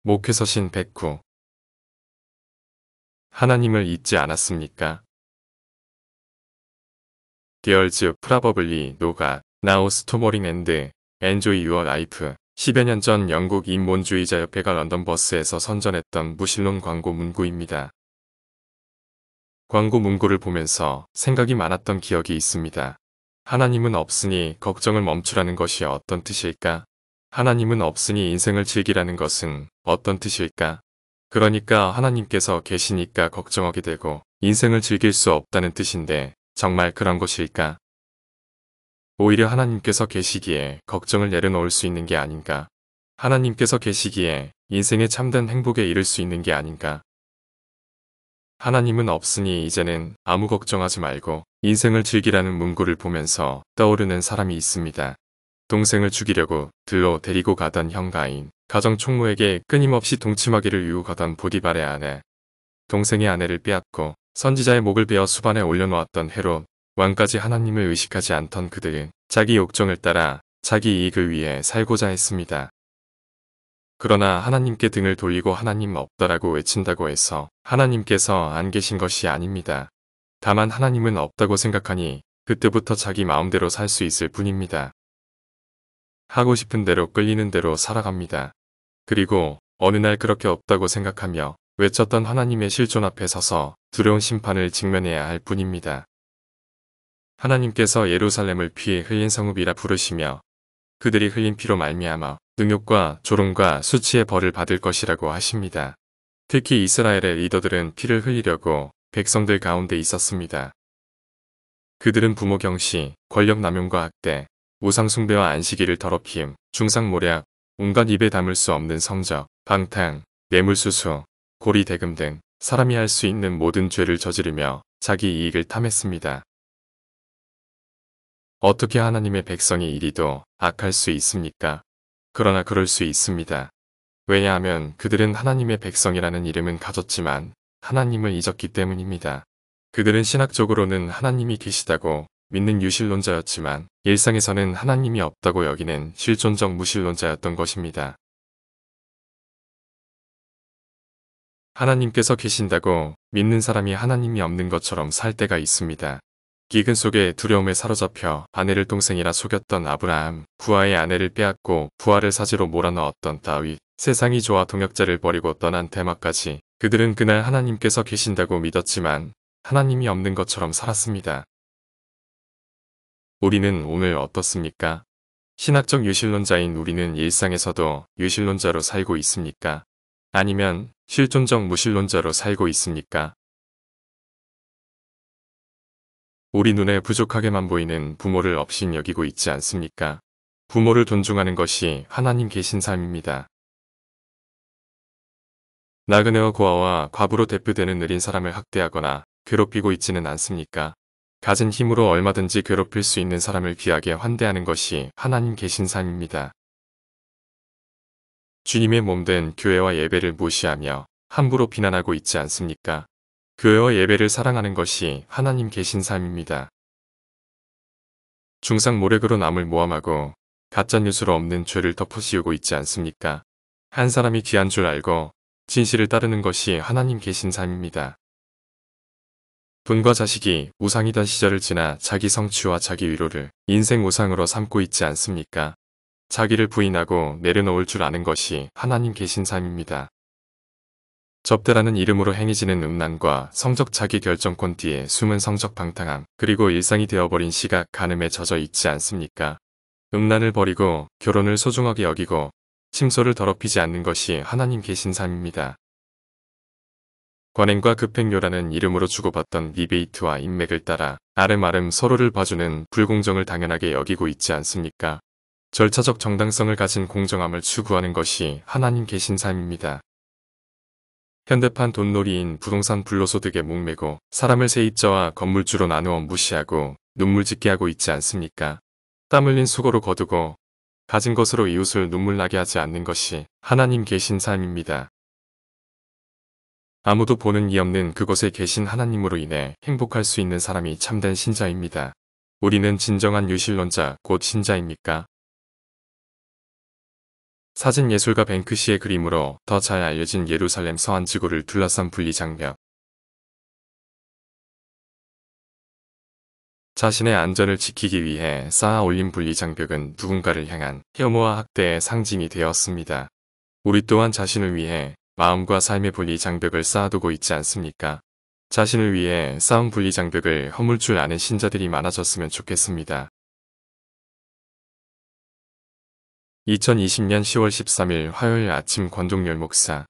목회서신 109. 하나님을 잊지 않았습니까? Dears probably know God, now storming and enjoy your life. 10여 년 전 영국 인본주의자 협회가 런던 버스에서 선전했던 무신론 광고 문구입니다. 광고 문구를 보면서 생각이 많았던 기억이 있습니다. 하나님은 없으니 걱정을 멈추라는 것이 어떤 뜻일까? 하나님은 없으니 인생을 즐기라는 것은 어떤 뜻일까? 그러니까 하나님께서 계시니까 걱정하게 되고 인생을 즐길 수 없다는 뜻인데 정말 그런 것일까? 오히려 하나님께서 계시기에 걱정을 내려놓을 수 있는 게 아닌가? 하나님께서 계시기에 인생의 참된 행복에 이를 수 있는 게 아닌가? 하나님은 없으니 이제는 아무 걱정하지 말고 인생을 즐기라는 문구를 보면서 떠오르는 사람이 있습니다. 동생을 죽이려고 들로 데리고 가던 형가인, 가정 총무에게 끊임없이 동침하기를 유혹하던 보디발의 아내, 동생의 아내를 빼앗고 선지자의 목을 베어 수반에 올려놓았던 헤롯, 왕까지 하나님을 의식하지 않던 그들은 자기 욕정을 따라 자기 이익을 위해 살고자 했습니다. 그러나 하나님께 등을 돌리고 하나님 없다라고 외친다고 해서 하나님께서 안 계신 것이 아닙니다. 다만 하나님은 없다고 생각하니 그때부터 자기 마음대로 살 수 있을 뿐입니다. 하고 싶은 대로 끌리는 대로 살아갑니다. 그리고 어느 날 그렇게 없다고 생각하며 외쳤던 하나님의 실존 앞에 서서 두려운 심판을 직면해야 할 뿐입니다. 하나님께서 예루살렘을 피 흘린 성읍이라 부르시며 그들이 흘린 피로 말미암아 능욕과 조롱과 수치의 벌을 받을 것이라고 하십니다. 특히 이스라엘의 리더들은 피를 흘리려고 백성들 가운데 있었습니다. 그들은 부모 경시, 권력 남용과 학대, 우상숭배와 안식일을 더럽힘, 중상모략, 온갖 입에 담을 수 없는 성적, 방탕, 뇌물수수, 고리대금 등 사람이 할 수 있는 모든 죄를 저지르며 자기 이익을 탐했습니다. 어떻게 하나님의 백성이 이리도 악할 수 있습니까? 그러나 그럴 수 있습니다. 왜냐하면 그들은 하나님의 백성이라는 이름은 가졌지만 하나님을 잊었기 때문입니다. 그들은 신학적으로는 하나님이 계시다고 믿는 유실론자였지만 일상에서는 하나님이 없다고 여기는 실존적 무신론자였던 것입니다. 하나님께서 계신다고 믿는 사람이 하나님이 없는 것처럼 살 때가 있습니다. 기근 속에 두려움에 사로잡혀 아내를 동생이라 속였던 아브라함, 부하의 아내를 빼앗고 부하를 사지로 몰아넣었던 다윗, 세상이 좋아 동역자를 버리고 떠난 대마까지 그들은 그날 하나님께서 계신다고 믿었지만 하나님이 없는 것처럼 살았습니다. 우리는 오늘 어떻습니까? 신학적 유실론자인 우리는 일상에서도 유실론자로 살고 있습니까? 아니면 실존적 무신론자로 살고 있습니까? 우리 눈에 부족하게만 보이는 부모를 업신여기고 있지 않습니까? 부모를 존중하는 것이 하나님 계신 삶입니다. 나그네와 고아와 과부로 대표되는 느린 사람을 학대하거나 괴롭히고 있지는 않습니까? 가진 힘으로 얼마든지 괴롭힐 수 있는 사람을 귀하게 환대하는 것이 하나님 계신 삶입니다. 주님의 몸된 교회와 예배를 무시하며 함부로 비난하고 있지 않습니까? 교회와 예배를 사랑하는 것이 하나님 계신 삶입니다. 중상모략으로 남을 모함하고 가짜뉴스로 없는 죄를 덮어씌우고 있지 않습니까? 한 사람이 귀한 줄 알고 진실을 따르는 것이 하나님 계신 삶입니다. 돈과 자식이 우상이던 시절을 지나 자기 성취와 자기 위로를 인생 우상으로 삼고 있지 않습니까? 자기를 부인하고 내려놓을 줄 아는 것이 하나님 계신 삶입니다. 접대라는 이름으로 행해지는 음란과 성적 자기 결정권 뒤에 숨은 성적 방탕함, 그리고 일상이 되어버린 시각 간음에 젖어 있지 않습니까? 음란을 버리고 결혼을 소중하게 여기고 침소를 더럽히지 않는 것이 하나님 계신 삶입니다. 관행과 급행료라는 이름으로 주고받던 리베이트와 인맥을 따라 아름아름 서로를 봐주는 불공정을 당연하게 여기고 있지 않습니까? 절차적 정당성을 가진 공정함을 추구하는 것이 하나님 계신 삶입니다. 현대판 돈놀이인 부동산 불로소득에 목매고 사람을 세입자와 건물주로 나누어 무시하고 눈물 짓게 하고 있지 않습니까? 땀 흘린 수고로 거두고 가진 것으로 이웃을 눈물 나게 하지 않는 것이 하나님 계신 삶입니다. 아무도 보는 이 없는 그곳에 계신 하나님으로 인해 행복할 수 있는 사람이 참된 신자입니다. 우리는 진정한 유실론자 곧 신자입니까? 사진 예술가 뱅크시의 그림으로 더 잘 알려진 예루살렘 서안지구를 둘러싼 분리장벽. 자신의 안전을 지키기 위해 쌓아 올린 분리장벽은 누군가를 향한 혐오와 학대의 상징이 되었습니다. 우리 또한 자신을 위해 마음과 삶의 분리장벽을 쌓아두고 있지 않습니까? 자신을 위해 쌓은 분리장벽을 허물 줄 아는 신자들이 많아졌으면 좋겠습니다. 2020년 10월 13일 화요일 아침 권종열 목사